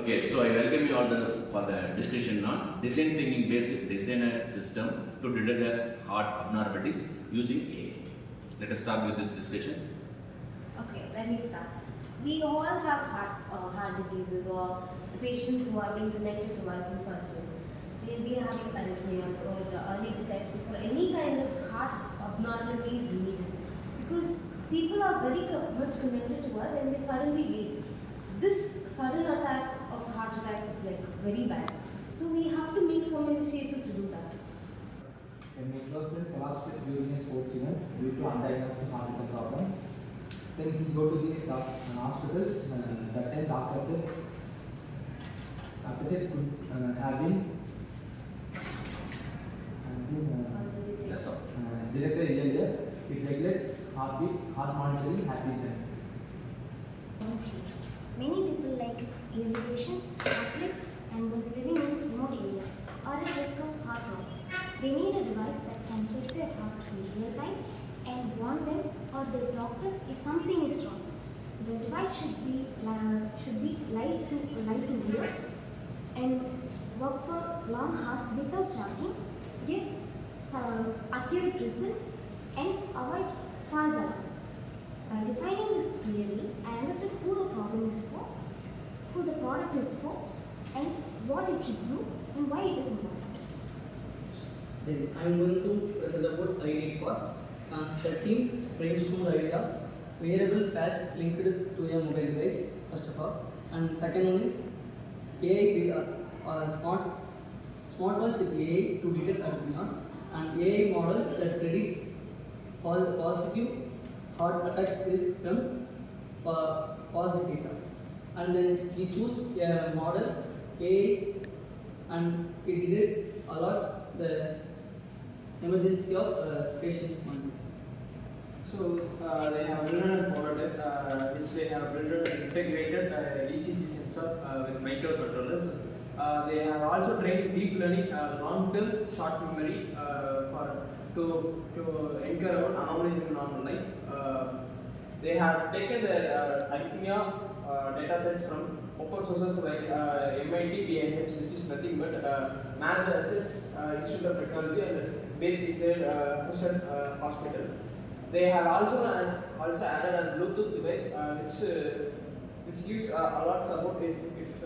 Okay, so I welcome you all for the discussion on design thinking based design a system to detect the heart abnormalities using AI. Let us start with this discussion. Okay, let me start. We all have heart diseases or the patients who are being connected to us in person. They'll be having arrhythmias or early detection for any kind of heart abnormalities needed. Because people are very much connected to us and they suddenly leave. This sudden attack of heart attack is like very bad. So we have to make some initiative to do that. A microspin collapsed during a sports event due to undiagnosed heart problems. Then he go to the hospitals. That time doctor said could have been Yes, sir. detected earlier. It regulates heartbeat, heart monitoring, happy then. Many people like elderly patients, athletes, and those living in remote areas are at risk of heart problems. They need a device that can check their heart in real time and warn them or their doctors if something is wrong. The device should be light to wear and work for long hours without charging, give accurate results, and avoid false alarms. By defining this clearly, I understood who the problem is for, who the product is for, and what it should do, and why it is important. Then I am going to present about ID part. The team brainstormed ideas, wearable patch linked to a mobile device, first of all. And second one is AI smartwatch with AI to detect arrhythmias and AI models that predicts positive heart attack risk from positive data. And then we choose a model AI and it detects a lot the emergency of patient monitoring. So they have written a prototype which they have built an integrated ECG sensor with microcontrollers. They have also trained deep learning long-term short memory to encounter anomalies in normal life. They have taken the arrhythmia data sets from open sources like MIT, PNH, which is nothing but Massachusetts Institute of Technology and Beth Israel Huston Hospital. They have also added a Bluetooth device which gives a lot of support if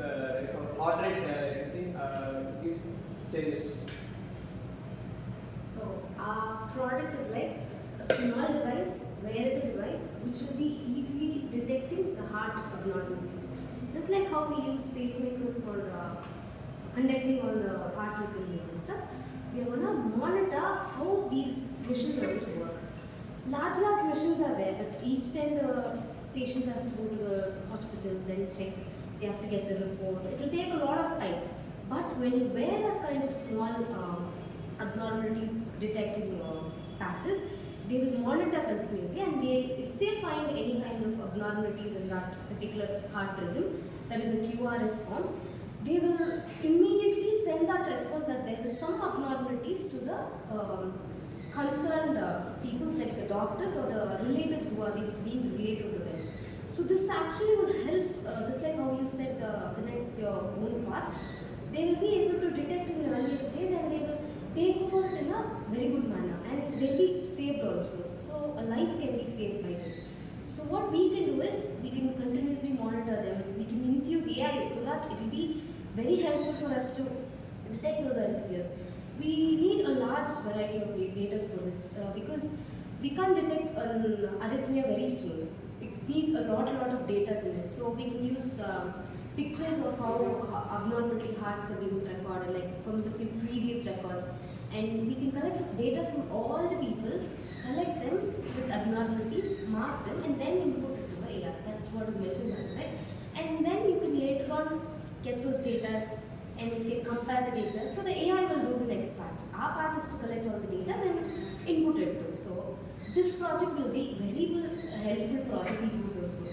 heart rate anything changes. So our product is like a small device, wearable device, which will be easily detecting the heart abnormalities. Just like how we use pacemakers for conducting all the heart rhythm and stuff, we are gonna monitor how these machines are going to work. Large machines are there, but each time the patients has to go to the hospital, then check, they have to get the report. It will take a lot of time. But when you wear that kind of small abnormalities detecting patches, they will monitor continuously, and if they find any kind of abnormalities in that particular heart rhythm, that is a QRS form, they will immediately send that response that there is some abnormalities to the concerned people, like the doctors or the relatives who are being related to them. So this actually would help, just like how you said, connects your own path. They will be able to detect in an early stage and they will take over in a very good manner, and they'll be saved also. So a life can be saved by this. So what we can do is we can continuously monitor them. We can infuse AI so that it will be very helpful for us to detect those arrhythmias. We need a large variety of data for this because we can't detect an arrhythmia very soon. It needs a lot of data in it. So we can use pictures of how abnormality hearts are being recorded, like from the previous records, and we can collect data from all the people, collect them with abnormalities, mark them, and then input it to the AI. That's what is measurement, right? And then you can later on get those data and you can compare the data. So the AI will do the next part. Our part is to collect all the data and input it too. So this project will be very helpful for other people also.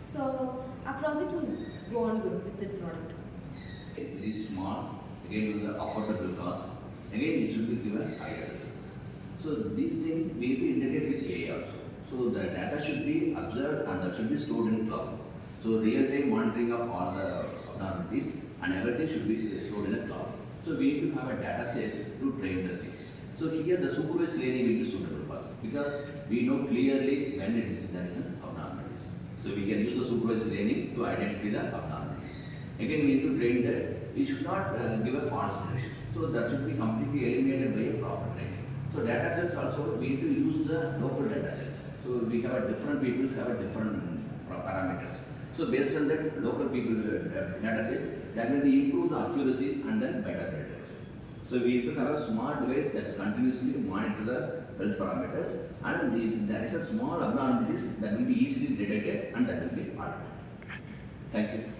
So our project will go on good with the product. It is small, again with the affordable cost, again it should be given higher rates. So these things may be integrated with AI also. So the data should be observed and that should be stored in cloud. So real-time monitoring of all the abnormalities and everything should be stored in a cloud. So we need to have a data set to train the thing. So here the supervised learning will be suitable for it because we know clearly when there is an abnormality. So we can use the supervised learning to identify the abnormalities. Again, we need to train that we should not give a false direction. So that should be completely eliminated by a proper training. So data sets also we need to use the local data sets. So we have a different peoples have a different parameters. So based on that local people data sets, that will improve the accuracy and then better data. So we need to have a smart device that continuously monitor the health parameters, and there is a small abnormalities that will be easily detected and that will be altered. Thank you.